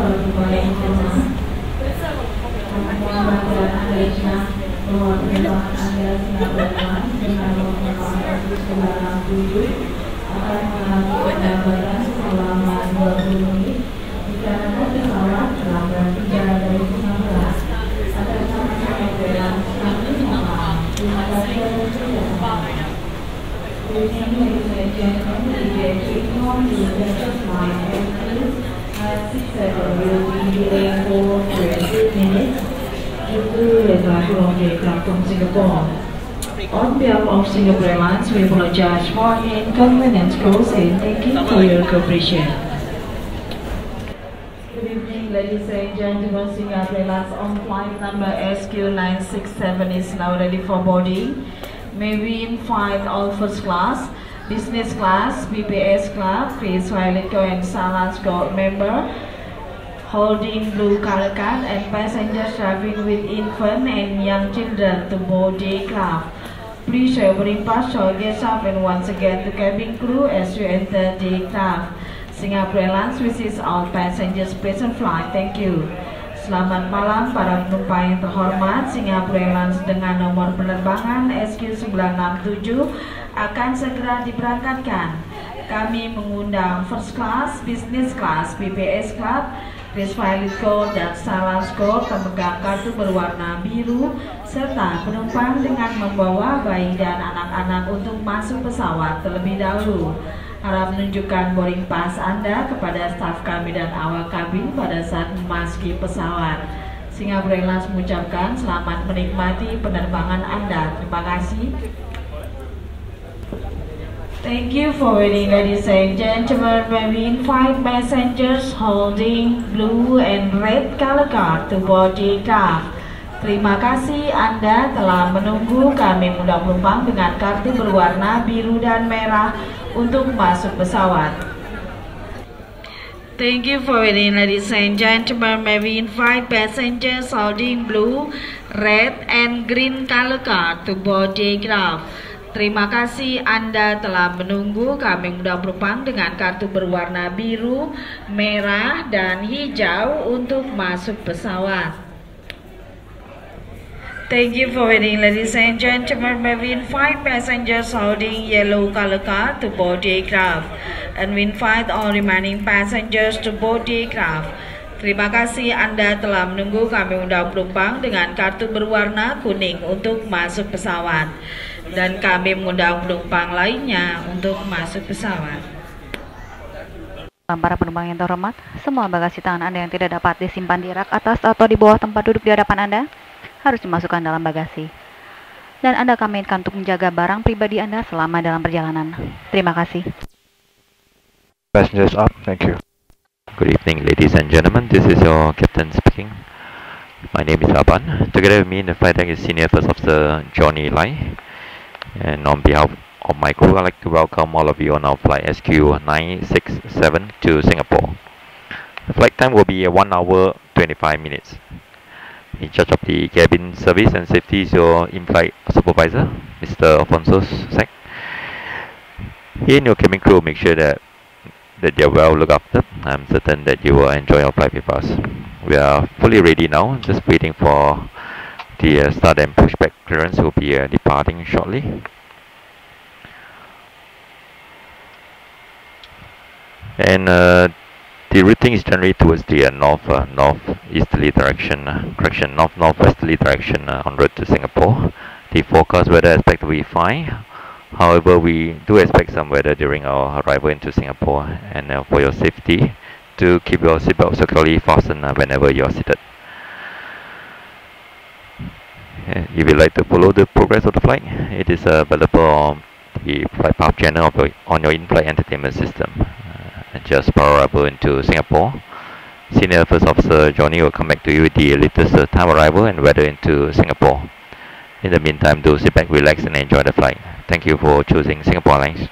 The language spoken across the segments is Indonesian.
para penumpang yang hormat, mohon bantuan Anda bahwa penerbangan Anda Singapura Airlines dengan nomor penerbangan 967 akan mengalami pemberangkatan selama 20 menit. Dikarenakan pesawat telah berjalan dari Singapura. Atas nama Singapura Airlines, kami mohon maaf. Terima kasih atas perhatian. Good evening, ladies and gentlemen. The JetBlue Delta flight SQ670 will be delayed for 30 minutes due to regulatory long aircraft from Singapore. On behalf of Singapore Airlines, we apologize for any inconvenience caused and thank you for your cooperation. Good evening, ladies and gentlemen. Singapore Airlines on flight number SQ967 is now ready for boarding. May we invite all first class, business class, BPS club, Chris Wailico and Salas Gold member holding blue color card and passengers traveling with infant and young children to board the aircraft. Please show boarding pass, show yourself and once again to cabin crew as you enter the aircraft. Singapore Airlines wishes all passengers pleasant flight. Thank you. Selamat malam para penumpang yang terhormat. Singapore Airlines dengan nomor penerbangan SQ967 akan segera diberangkatkan. Kami mengundang first class, business class, BPS club, Chris Wailico dan Salas Gold pemegang kartu berwarna biru serta penumpang dengan membawa bayi dan anak-anak untuk masuk pesawat terlebih dahulu. Harap menunjukkan boarding pass Anda kepada staf kami dan awak kabin pada saat memasuki pesawat. Singapore Airlines mengucapkan selamat menikmati penerbangan Anda. Terima kasih. Thank you for waiting, ladies and gentlemen. May we invite passengers holding blue and red color card to board the aircraft. Terima kasih Anda telah menunggu. Kami mengundang penumpang dengan kartu berwarna biru dan merah untuk masuk pesawat. Thank you for waiting, ladies and gentlemen. May we invite passengers holding blue, red, and green color card to board the aircraft. Terima kasih Anda telah menunggu. Kami mengundang penumpang dengan kartu berwarna biru, merah, dan hijau untuk masuk pesawat. Thank you for waiting, ladies and gentlemen. May we invite passengers holding yellow color card to board the aircraft, and we invite all remaining passengers to board the aircraft. Terima kasih Anda telah menunggu. Kami undang penumpang dengan kartu berwarna kuning untuk masuk pesawat, dan kami mengundang penumpang lainnya untuk masuk pesawat. Para penumpang yang terhormat, semua bagasi tangan Anda yang tidak dapat disimpan di rak atas atau di bawah tempat duduk di hadapan Anda harus dimasukkan dalam bagasi. Dan Anda kami ingatkan untuk menjaga barang pribadi Anda selama dalam perjalanan. Terima kasih. Passengers up, thank you. Good evening, ladies and gentlemen. This is your captain speaking. My name is Aban. Together with me in the flight deck is Senior First Officer Johnny Lai. And on behalf of my crew, I'd like to welcome all of you on our flight SQ967 to Singapore. The flight time will be 1 hour 25 minutes. In charge of the cabin service and safety is your in-flight supervisor, Mr. Alfonso Sek. He and your cabin crew make sure that you're well looked after. I'm certain that you will enjoy your flight with us. We are fully ready now, just waiting for the start and pushback clearance will be departing shortly. And the routing is generally towards the northeasterly direction, northwesterly direction en route to Singapore. The forecast weather is expected to be fine. However, we do expect some weather during our arrival into Singapore, and for your safety, to keep your seatbelt securely fastened whenever you are seated. If you'd like to follow the progress of the flight, it is available on the flight path channel on your in-flight entertainment system. Just per arrival into Singapore, Senior First Officer Johnny will come back to you with the latest time arrival and weather into Singapore. In the meantime, do sit back, relax, and enjoy the flight. Thank you for choosing Singapore Airlines.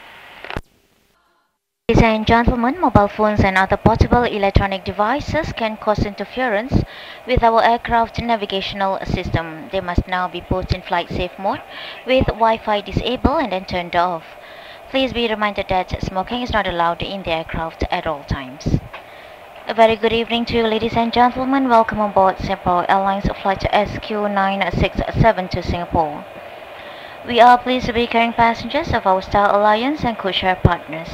Ladies and gentlemen, mobile phones and other portable electronic devices can cause interference with our aircraft navigational system. They must now be put in flight safe mode with Wi-Fi disabled and then turned off. Please be reminded that smoking is not allowed in the aircraft at all times. A very good evening to you, ladies and gentlemen. Welcome on board Singapore Airlines Flight SQ967 to Singapore. We are pleased to be carrying passengers of our Star Alliance and codeshare partners.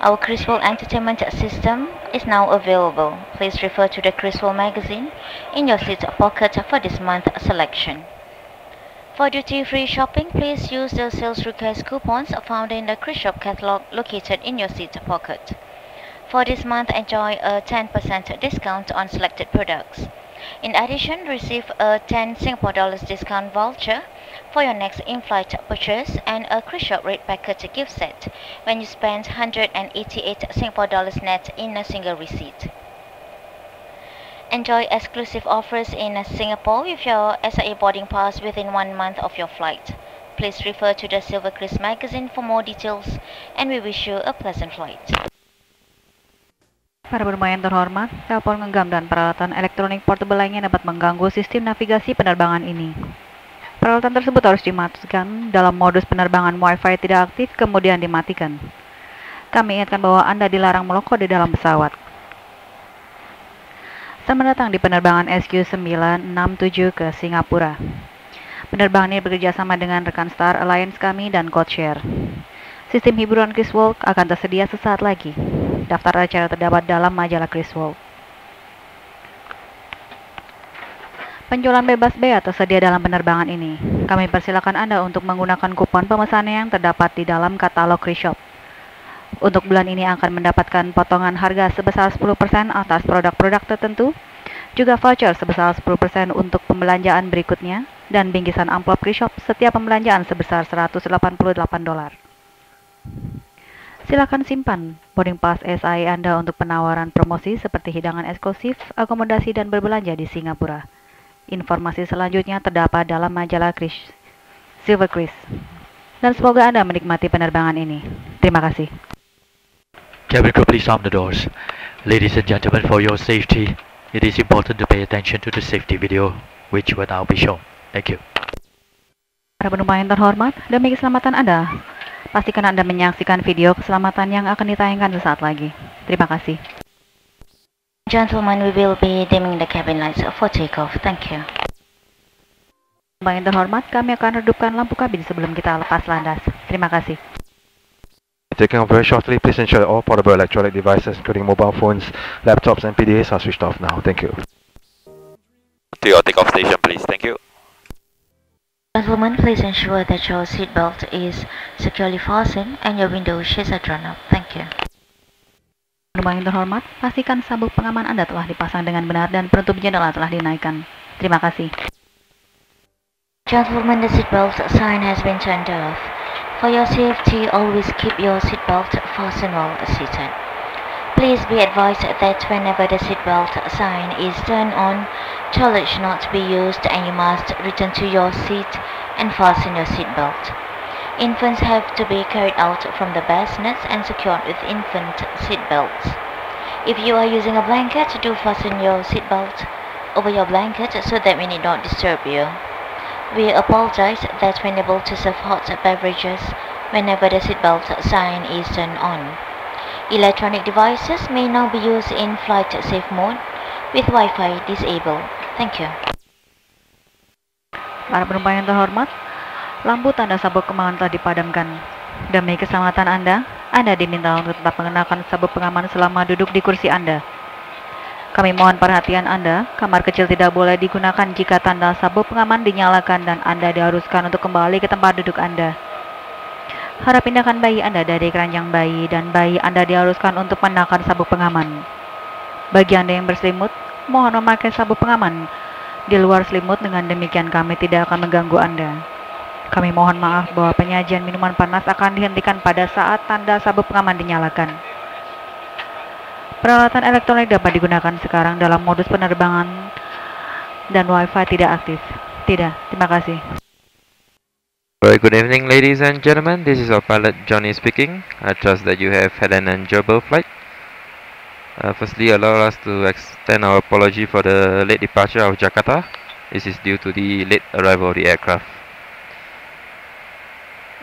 Our Criswell Entertainment System is now available. Please refer to the Criswell magazine in your seat pocket for this month's selection. For duty-free shopping, please use the sales request coupons found in the Criswell catalog located in your seat pocket. For this month, enjoy a 10% discount on selected products. In addition, receive a 10 Singapore dollars discount voucher for your next in-flight purchase and a Criswell Red Packet gift set when you spend 188 Singapore dollars net in a single receipt. Enjoy exclusive offers in Singapore with your SIA boarding pass within 1 month of your flight. Please refer to the Silver Chris magazine for more details, and we wish you a pleasant flight. Para penumpang yang terhormat, telepon genggam dan peralatan elektronik portable lainnya dapat mengganggu sistem navigasi penerbangan ini. Peralatan tersebut harus dimatikan dalam modus penerbangan Wi-Fi tidak aktif kemudian dimatikan. Kami ingatkan bahwa Anda dilarang merokok di dalam pesawat. Selamat datang di penerbangan SQ967 ke Singapura. Penerbangan ini bekerja sama dengan rekan Star Alliance kami dan codeshare. Sistem hiburan Criswell akan tersedia sesaat lagi. Daftar acara terdapat dalam majalah Criswell. Penjualan bebas bea tersedia dalam penerbangan ini. Kami persilakan Anda untuk menggunakan kupon pemesan yang terdapat di dalam katalog Criswell. Untuk bulan ini akan mendapatkan potongan harga sebesar 10% atas produk-produk tertentu, juga voucher sebesar 10% untuk pembelanjaan berikutnya, dan bingkisan amplop Criswell setiap pembelanjaan sebesar $188. Silakan simpan boarding pass SIA Anda untuk penawaran promosi seperti hidangan eksklusif, akomodasi, dan berbelanja di Singapura. Informasi selanjutnya terdapat dalam majalah Silver Chris. Dan semoga Anda menikmati penerbangan ini. Terima kasih. Cabin crew, please arm the doors. Ladies and gentlemen, for your safety, it is important to pay attention to the safety video, which will now be shown. Thank you. Para penumpang yang terhormat, demi keselamatan Anda, pastikan Anda menyaksikan video keselamatan yang akan ditayangkan sesaat lagi. Terima kasih. Gentlemen, we will be dimming the cabin lights for takeoff. Thank you. Penumpang yang terhormat, kami akan redupkan lampu kabin sebelum kita lepas landas. Terima kasih. Taking off very shortly, please ensure that all portable electronic devices, including mobile phones, laptops, and PDAs, are switched off now. Thank you. To your takeoff station, please. Thank you. Gentlemen, please ensure that your seatbelt is securely fastened and your window shades are drawn up. Thank you. Penumpang yang terhormat, pastikan sabuk pengaman Anda telah dipasang dengan benar dan penutup jendela telah dinaikkan. Terima kasih. Gentlemen, the seatbelt sign has been turned off. For your safety, always keep your seatbelt fastened while seated. Please be advised that whenever the seatbelt sign is turned on, toilet should not be used and you must return to your seat and fasten your seatbelt. Infants have to be carried out from the bassinets and secured with infant seatbelts. If you are using a blanket, do fasten your seatbelt over your blanket so that we need not disturb you. We apologize that we're unable to serve hot beverages whenever the seatbelt sign is turned on. Electronic devices may now be used in flight safe mode with Wi-Fi disabled. Thank you. Para penumpang yang terhormat, lampu tanda sabuk pengaman telah dipadamkan. Demi keselamatan Anda diminta untuk tetap mengenakan sabuk pengaman selama duduk di kursi Anda. Kami mohon perhatian Anda, kamar kecil tidak boleh digunakan jika tanda sabuk pengaman dinyalakan dan Anda diharuskan untuk kembali ke tempat duduk Anda. Harap pindahkan bayi Anda dari keranjang bayi dan bayi Anda diharuskan untuk mengenakan sabuk pengaman. Bagi Anda yang berselimut, mohon memakai sabuk pengaman di luar selimut, dengan demikian kami tidak akan mengganggu Anda. Kami mohon maaf bahwa penyajian minuman panas akan dihentikan pada saat tanda sabuk pengaman dinyalakan. Peralatan elektronik dapat digunakan sekarang dalam modus penerbangan dan Wi-Fi tidak aktif. Tidak, terima kasih. Very good evening, ladies and gentlemen. This is our pilot Johnny speaking. I trust that you have had an enjoyable flight. Firstly, allow us to extend our apology for the late departure of Jakarta. This is due to the late arrival of the aircraft.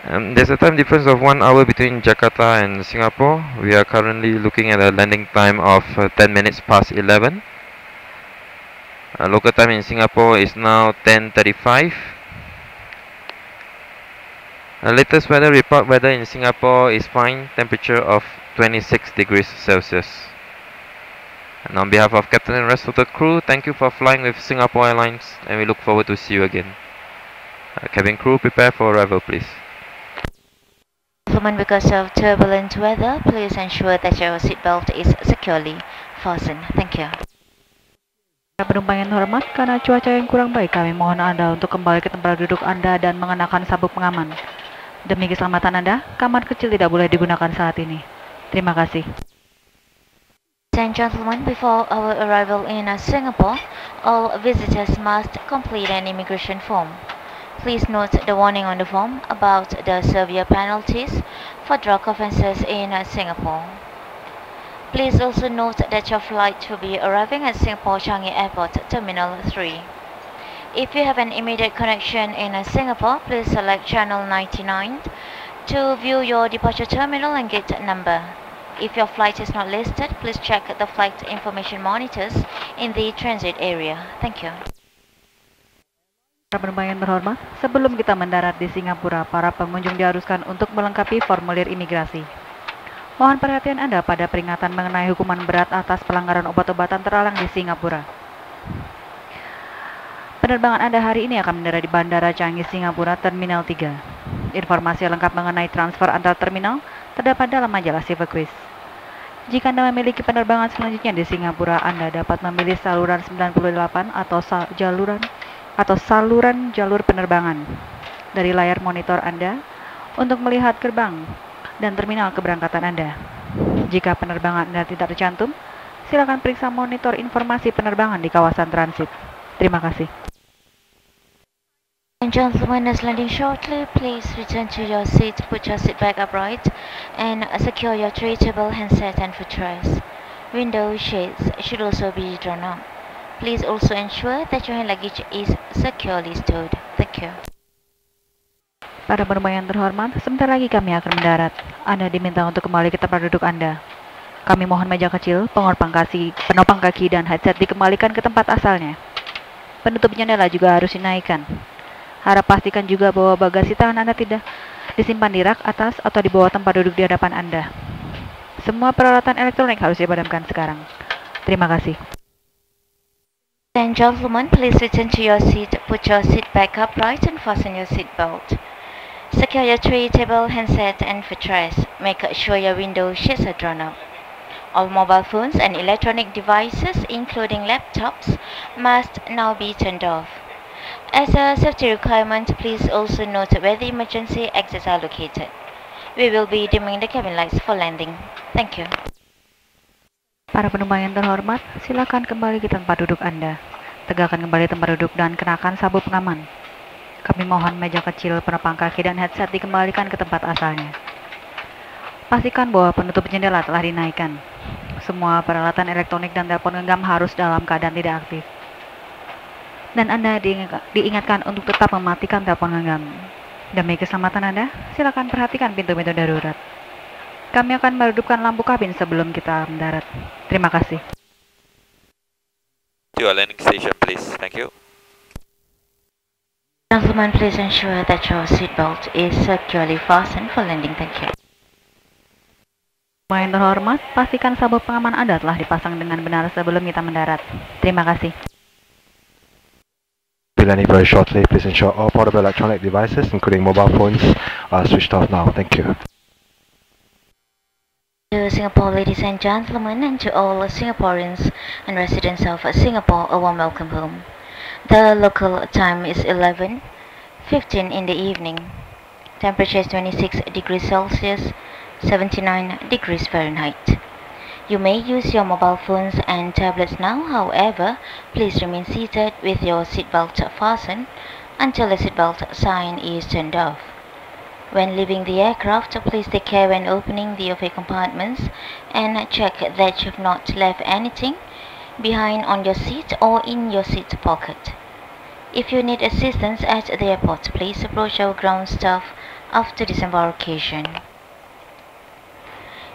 There's a time difference of 1 hour between Jakarta and Singapore. We are currently looking at a landing time of 10 minutes past 11. Local time in Singapore is now 10:35. Latest weather report, weather in Singapore is fine, temperature of 26 degrees Celsius. And on behalf of Captain and rest of the crew, thank you for flying with Singapore Airlines, and we look forward to see you again. Cabin crew, prepare for arrival, please. Gentlemen, because of turbulent weather, please ensure that your seatbelt is securely fastened. Thank you. Para penumpang yang hormat, karena cuaca yang kurang baik, kami mohon Anda untuk kembali ke tempat duduk Anda dan mengenakan sabuk pengaman. Demi keselamatan Anda, kamar kecil tidak boleh digunakan saat ini. Terima kasih. Ladies and gentlemen, before our arrival in Singapore, all visitors must complete an immigration form. Please note the warning on the form about the severe penalties for drug offences in Singapore. Please also note that your flight will be arriving at Singapore Changi Airport Terminal 3. If you have an immediate connection in Singapore, please select channel 99 to view your departure terminal and gate number. If your flight is not listed, please check the flight information monitors in the transit area. Thank you. Para penumpang yang terhormat, sebelum kita mendarat di Singapura, para pengunjung diharuskan untuk melengkapi formulir imigrasi. Mohon perhatian Anda pada peringatan mengenai hukuman berat atas pelanggaran obat-obatan terlarang di Singapura. Penerbangan Anda hari ini akan mendarat di Bandara Changi, Singapura, Terminal 3. Informasi lengkap mengenai transfer antar terminal terdapat dalam majalah Silverquiz. Jika Anda memiliki penerbangan selanjutnya di Singapura, Anda dapat memilih saluran 98 atau saluran jalur penerbangan dari layar monitor Anda untuk melihat gerbang dan terminal keberangkatan Anda. Jika penerbangan Anda tidak tercantum, silakan periksa monitor informasi penerbangan di kawasan transit. Terima kasih. And gentlemen, as landing shortly, please return to your seat, put your seat back upright, and secure your tray-table, handset, and footrest. Window shades should also be drawn up. Please also ensure that your hand luggage is securely stowed. Thank you. Para penumpang yang terhormat, sebentar lagi kami akan mendarat. Anda diminta untuk kembali ke tempat duduk Anda. Kami mohon meja kecil, penopang kaki, dan headset dikembalikan ke tempat asalnya. Penutup jendela juga harus dinaikkan. Harap pastikan juga bahwa bagasi tangan Anda tidak disimpan di rak atas atau di bawah tempat duduk di hadapan Anda. Semua peralatan elektronik harus dipadamkan sekarang. Terima kasih. And gentlemen, please return to your seat, put your seat back upright, and fasten your seat belt. Secure your tray table, handset, and footrest. Make sure your window shades are drawn up. All mobile phones and electronic devices, including laptops, must now be turned off. As a safety requirement, please also note where the emergency exits are located. We will be dimming the cabin lights for landing. Thank you. Para penumpang yang terhormat, silakan kembali ke tempat duduk Anda. Tegakkan kembali tempat duduk dan kenakan sabuk pengaman. Kami mohon meja kecil, penopang kaki, dan headset dikembalikan ke tempat asalnya. Pastikan bahwa penutup jendela telah dinaikkan. Semua peralatan elektronik dan telepon genggam harus dalam keadaan tidak aktif. Dan Anda diingatkan untuk tetap mematikan telepon genggam. Demi keselamatan Anda, silakan perhatikan pintu-pintu darurat. Kami akan meredupkan lampu kabin sebelum kita mendarat. Terima kasih. To your landing station, please. Thank you. Gentlemen, please ensure that your seatbelt is securely fastened for landing. Thank you. Yang terhormat, pastikan sabuk pengaman Anda telah dipasang dengan benar sebelum kita mendarat. Terima kasih. Landing very shortly. Please ensure all portable electronic devices, including mobile phones, are switched off now. Thank you. To Singapore, ladies and gentlemen, and to all Singaporeans and residents of Singapore, a warm welcome home. The local time is 11:15 in the evening. Temperature is 26 degrees Celsius, 79 degrees Fahrenheit. You may use your mobile phones and tablets now, however, please remain seated with your seatbelt fastened until the seatbelt sign is turned off. When leaving the aircraft, please take care when opening the overhead compartments and check that you have not left anything behind on your seat or in your seat pocket. If you need assistance at the airport, please approach our ground staff of the disembarkation.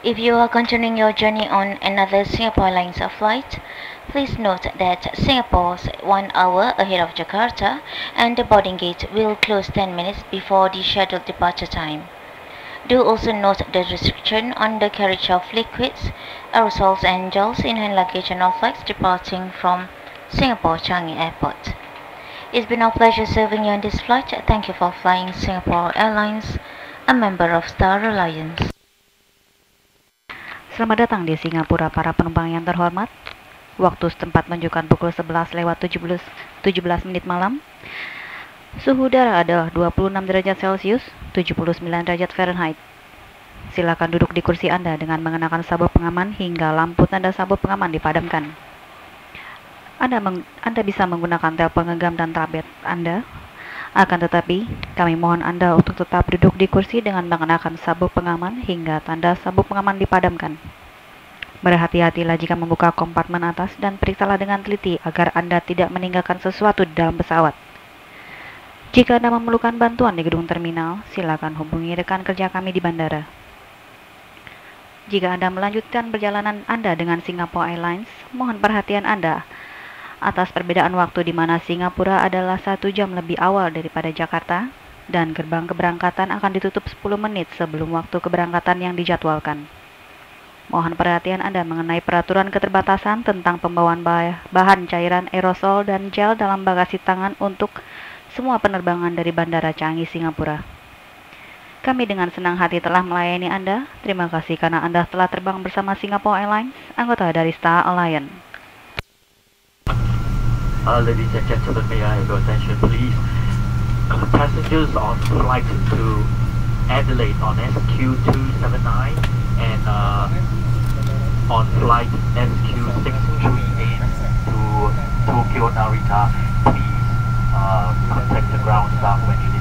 If you are continuing your journey on another Singapore Airlines flight, please note that Singapore is 1 hour ahead of Jakarta and the boarding gate will close 10 minutes before the scheduled departure time. Do also note the restriction on the carriage of liquids, aerosols and gels in hand luggage on all flights departing from Singapore Changi Airport. It's been our pleasure serving you on this flight. Thank you for flying Singapore Airlines, a member of Star Alliance. Selamat datang di Singapura para penumpang yang terhormat. Waktu setempat menunjukkan pukul 11:17 menit malam. Suhu udara adalah 26 derajat Celcius, 79 derajat Fahrenheit. Silakan duduk di kursi Anda dengan mengenakan sabuk pengaman hingga lampu tanda sabuk pengaman dipadamkan. Anda bisa menggunakan telepon genggam dan tablet Anda. Akan tetapi, kami mohon Anda untuk tetap duduk di kursi dengan mengenakan sabuk pengaman hingga tanda sabuk pengaman dipadamkan. Berhati-hatilah jika membuka kompartemen atas dan periksalah dengan teliti agar Anda tidak meninggalkan sesuatu di dalam pesawat. Jika Anda memerlukan bantuan di gedung terminal, silakan hubungi rekan kerja kami di bandara. Jika Anda melanjutkan perjalanan Anda dengan Singapore Airlines, mohon perhatian Anda atas perbedaan waktu di mana Singapura adalah 1 jam lebih awal daripada Jakarta dan gerbang keberangkatan akan ditutup 10 menit sebelum waktu keberangkatan yang dijadwalkan. Mohon perhatian Anda mengenai peraturan keterbatasan tentang pembawaan bahan cairan aerosol dan gel dalam bagasi tangan untuk semua penerbangan dari Bandara Changi, Singapura. Kami dengan senang hati telah melayani Anda. Terima kasih karena Anda telah terbang bersama Singapore Airlines, anggota dari Star Alliance. Ladies and gentlemen, may I have your attention, please? Passengers on flight to Adelaide on SQ279 and on flight SQ638 to Tokyo Narita, please contact the ground staff when you